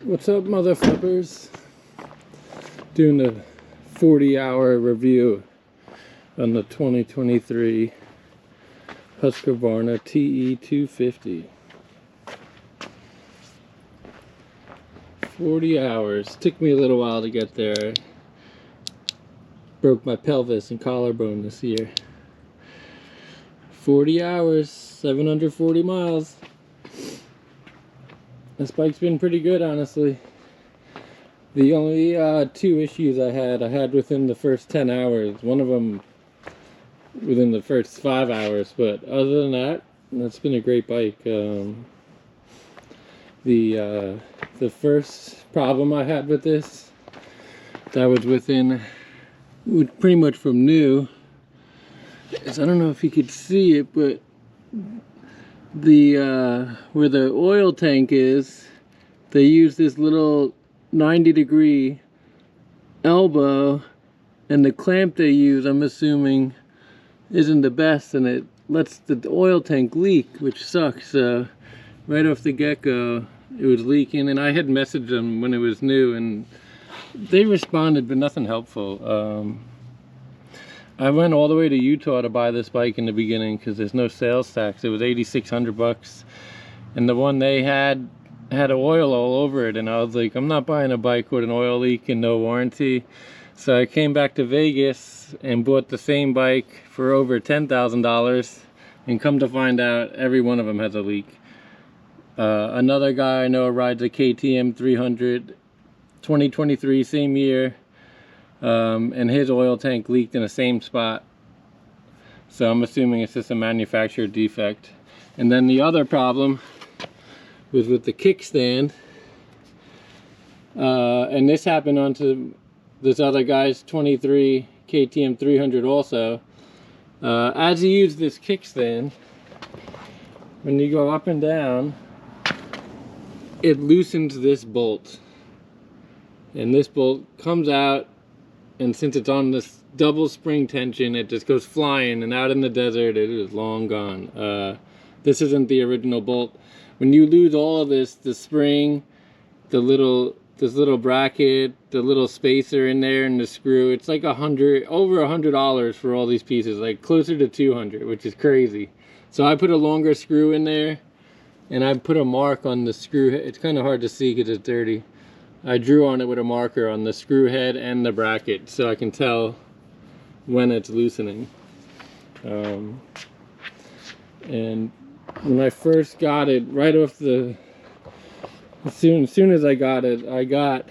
What's up, mother flippers? Doing a 40-hour review on the 2023 HUSQVARNA TE250. 40 hours. Took me a little while to get there. Broke my pelvis and collarbone this year. 40 hours, 740 miles. This bike's been pretty good, honestly. The only two issues I had within the first 10 hours. One of them within the first 5 hours, but other than that, it's been a great bike. The first problem I had with this, that was pretty much from new, is I don't know if you could see it, but where the oil tank is, they use this little 90-degree elbow, and the clamp they use, I'm assuming, isn't the best, and it lets the oil tank leak, which sucks. Right off the get-go, it was leaking, and I had messaged them when it was new, and they responded, but nothing helpful. I went all the way to Utah to buy this bike in the beginning because there's no sales tax. It was $8,600, and the one they had oil all over it, and I was like, I'm not buying a bike with an oil leak and no warranty. So I came back to Vegas and bought the same bike for over $10,000, and come to find out every one of them has a leak. Another guy I know rides a KTM 300 2023, same year, and his oil tank leaked in the same spot. So I'm assuming it's just a manufacturer defect. And then the other problem was with the kickstand, and this happened onto this other guy's 23 KTM 300 also. As you use this kickstand, when you go up and down, it loosens this bolt, and this bolt comes out, and since it's on this double spring tension, it just goes flying, and out in the desert it is long gone. This isn't the original bolt. When you lose all of this, the spring, this little bracket, the little spacer in there, and the screw, it's like over $100 for all these pieces, like closer to 200, which is crazy. So I put a longer screw in there, and I put a mark on the screw head. It's kind of hard to see because it's dirty. I drew on it with a marker on the screw head and the bracket, so I can tell when it's loosening. And when I first got it, right off as soon as I got it, I got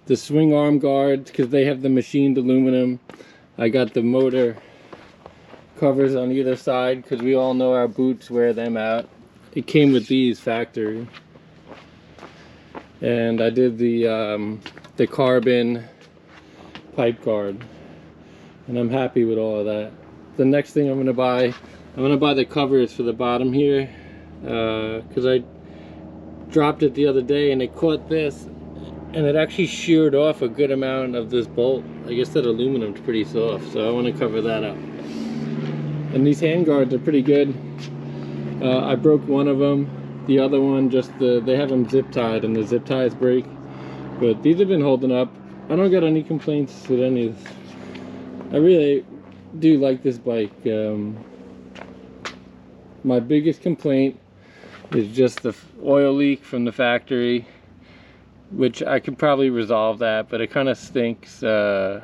the swing arm guards because they have the machined aluminum. I got the motor covers on either side because we all know our boots wear them out. It came with these factory. And I did the carbon pipe guard, and I'm happy with all of that. The next thing I'm gonna buy the covers for the bottom here, because I dropped it the other day and it caught this, and it actually sheared off a good amount of this bolt. I guess that aluminum's pretty soft, so I want to cover that up. And these hand guards are pretty good. I broke one of them. The other one, they have them zip tied, and the zip ties break. But these have been holding up. I don't got any complaints with any of this. I really do like this bike. My biggest complaint is just the oil leak from the factory, which I could probably resolve that, but it kind of stinks. I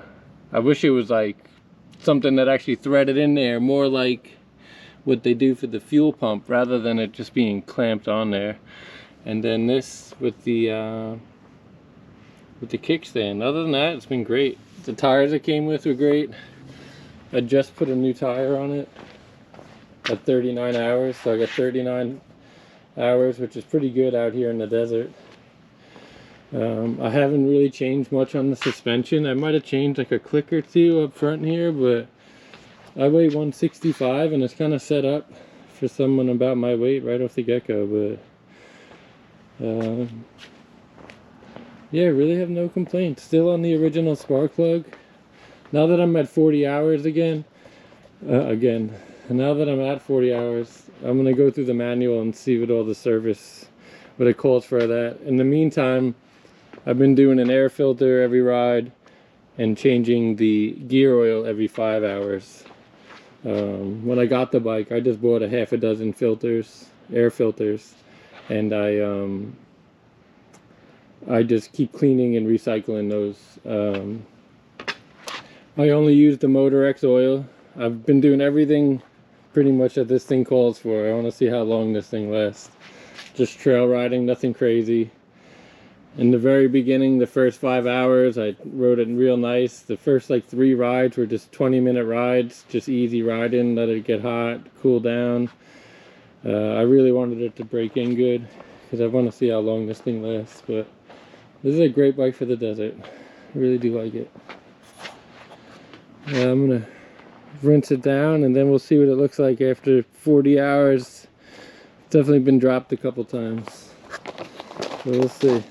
wish it was like something that actually threaded in there, more like what they do for the fuel pump, rather than it just being clamped on there. And then this with the kickstand. Other than that, it's been great. The tires it came with were great. I just put a new tire on it at 39 hours, so I got 39 hours, which is pretty good out here in the desert. I haven't really changed much on the suspension. I might have changed like a click or two up front here, but I weigh 165, and it's kind of set up for someone about my weight right off the get-go. But yeah, really have no complaints. Still on the original spark plug. Now that I'm at 40 hours again, now that I'm at 40 hours, I'm gonna go through the manual and see what all the service, what it calls for that. In the meantime, I've been doing an air filter every ride and changing the gear oil every 5 hours. When I got the bike, I just bought a half a dozen filters, air filters, and I just keep cleaning and recycling those. I only use the Motor X oil. I've been doing everything pretty much that this thing calls for. I want to see how long this thing lasts. Just trail riding, nothing crazy. In the very beginning, the first 5 hours, I rode it real nice. The first like 3 rides were just 20-minute rides, just easy riding, let it get hot, cool down. I really wanted it to break in good because I want to see how long this thing lasts. But this is a great bike for the desert. I really do like it. I'm gonna rinse it down and then we'll see what it looks like after 40 hours. It's definitely been dropped a couple times. So we'll see.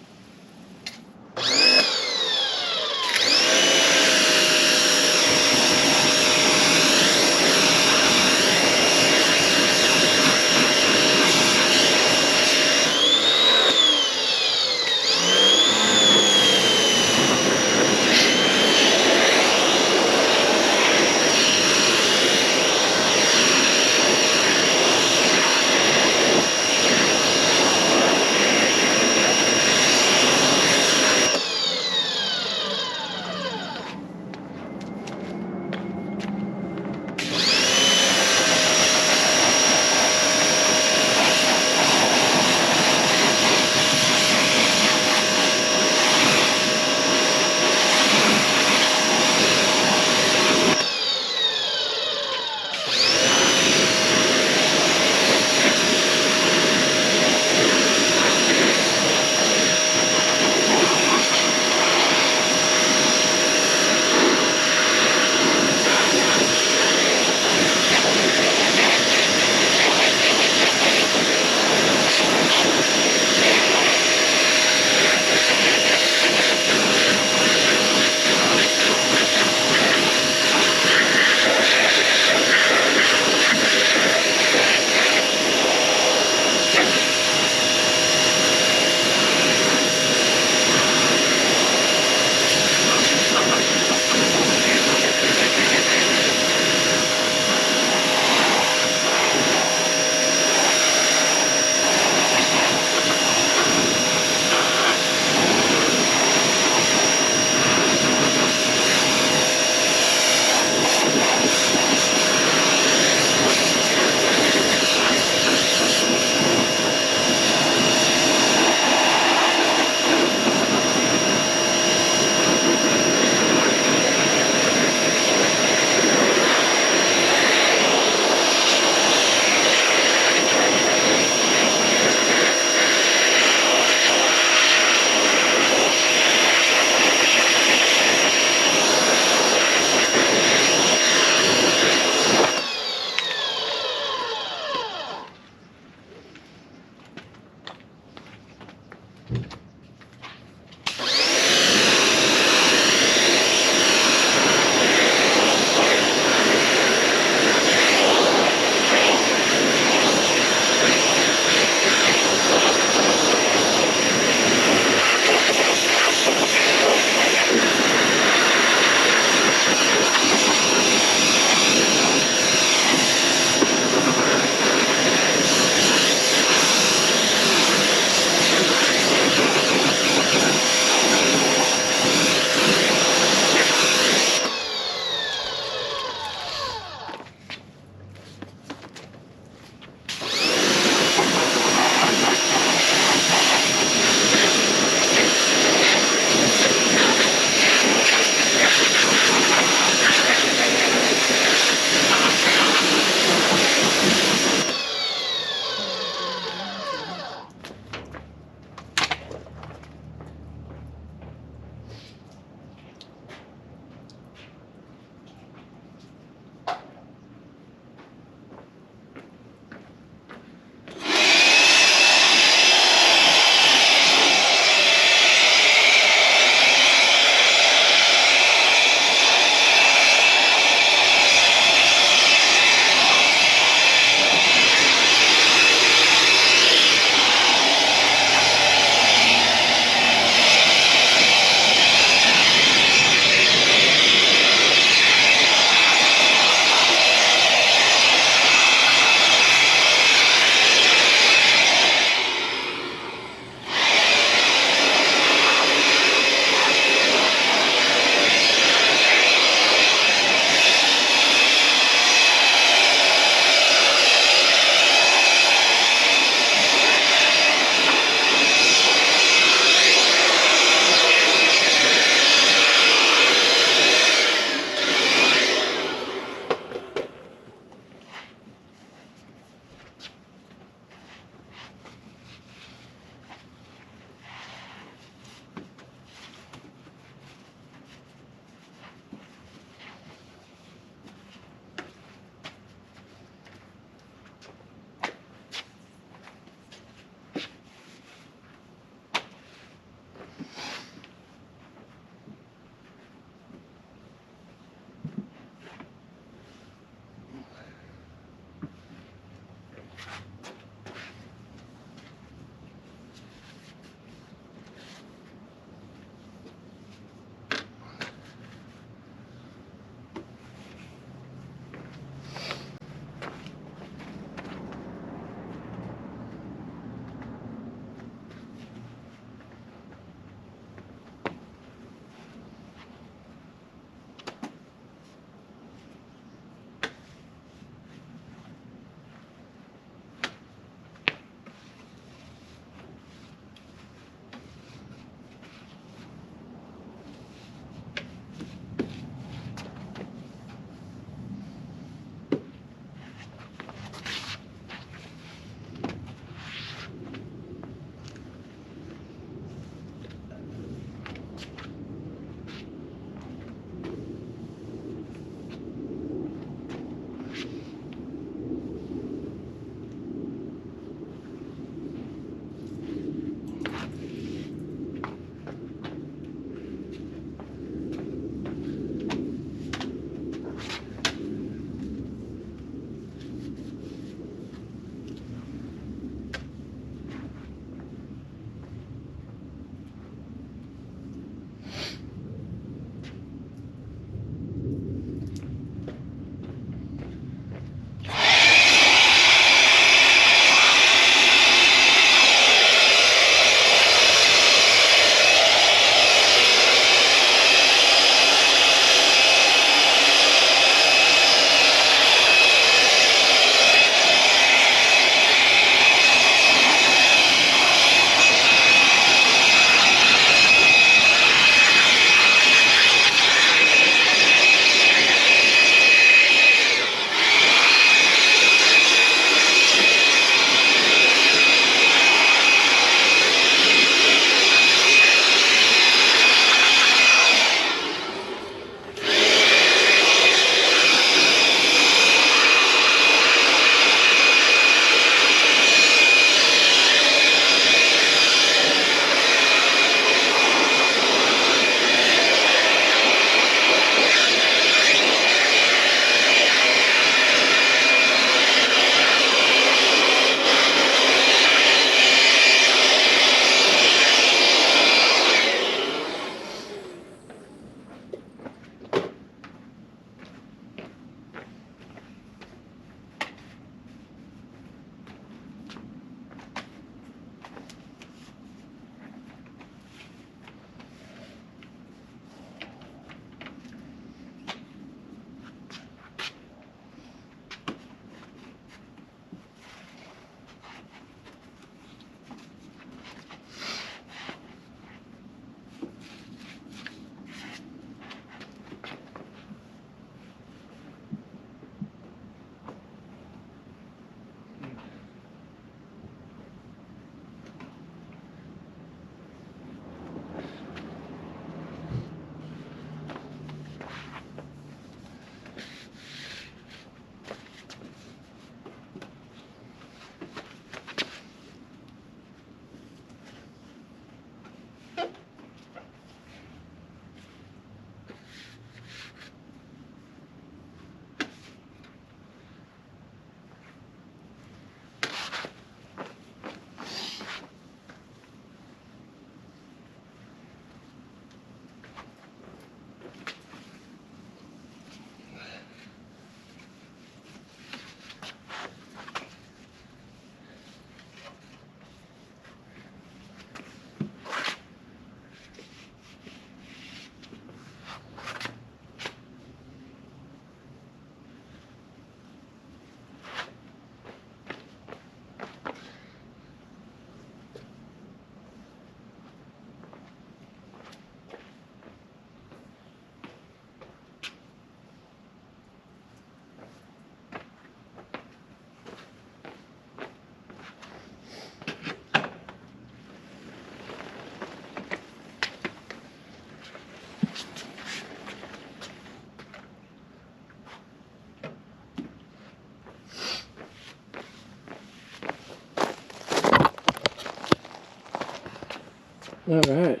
All right.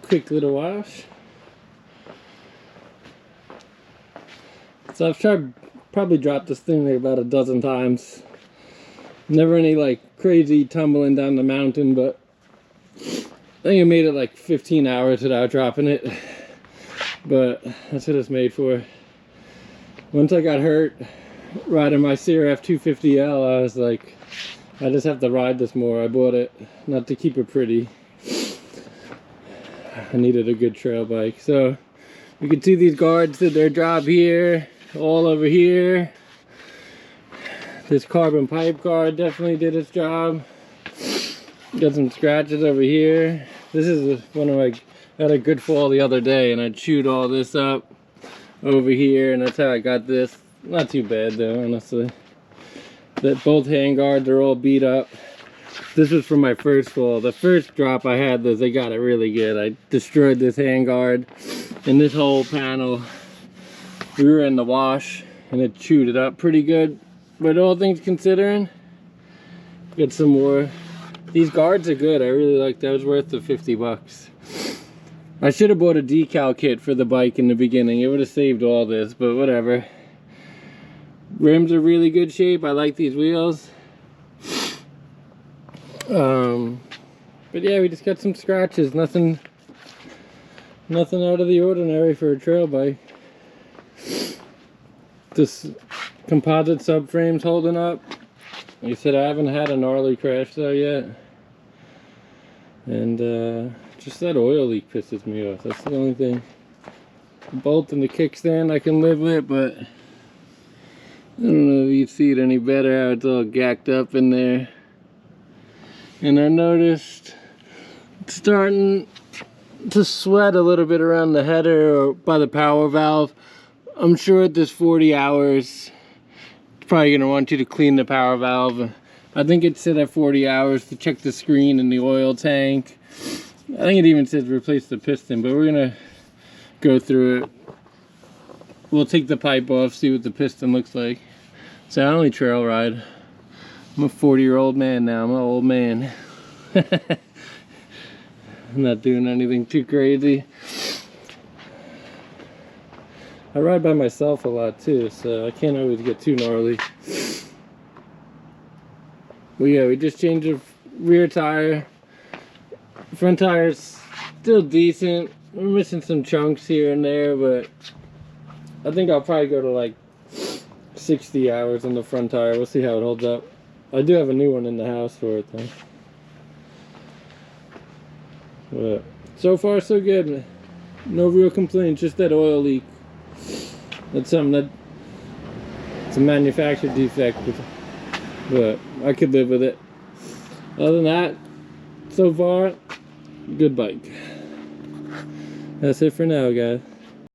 Quick little wash. So I've probably dropped this thing like about a dozen times. Never any like crazy tumbling down the mountain, but I think I made it like 15 hours without dropping it. But that's what it's made for. Once I got hurt riding my CRF 250L, I was like, I just have to ride this more. I bought it not to keep it pretty. I needed a good trail bike. So you can see these guards did their job here, all over here. This carbon pipe guard definitely did its job. Got some scratches over here. This is one of my, I had a good fall the other day and I chewed all this up over here, and that's how I got this. Not too bad though, honestly. That both hand guards are all beat up. This was from my first fall. The first drop I had this, I got it really good. I destroyed this hand guard and this whole panel. We were in the wash and it chewed it up pretty good. But all things considering, get some more. These guards are good. I really like that. Was worth the 50 bucks. I should have bought a decal kit for the bike in the beginning. It would have saved all this, but whatever. Rims are really good shape. I like these wheels. But yeah, we just got some scratches. Nothing out of the ordinary for a trail bike. This composite subframe's holding up. Like I said, I haven't had a gnarly crash though yet. And just that oil leak pisses me off. That's the only thing. The bolt and the kickstand I can live with, but I don't know if you see it any better how it's all gacked up in there. And I noticed it's starting to sweat a little bit around the header or by the power valve. I'm sure at this 40 hours, it's probably going to want you to clean the power valve. I think it said at 40 hours to check the screen and the oil tank. I think it even says replace the piston, but we're going to go through it. We'll take the pipe off, see what the piston looks like. So I only trail ride. I'm a 40-year-old man now. I'm an old man. I'm not doing anything too crazy. I ride by myself a lot too, so I can't always get too gnarly. But yeah, we just changed the rear tire. Front tire's still decent. We're missing some chunks here and there, but I think I'll probably go to like 60 hours on the front tire. We'll see how it holds up. I do have a new one in the house for it though. But so far so good. No real complaints, just that oil leak. That's something that it's a manufacturer defect, but I could live with it. Other than that, so far, good bike. That's it for now, guys.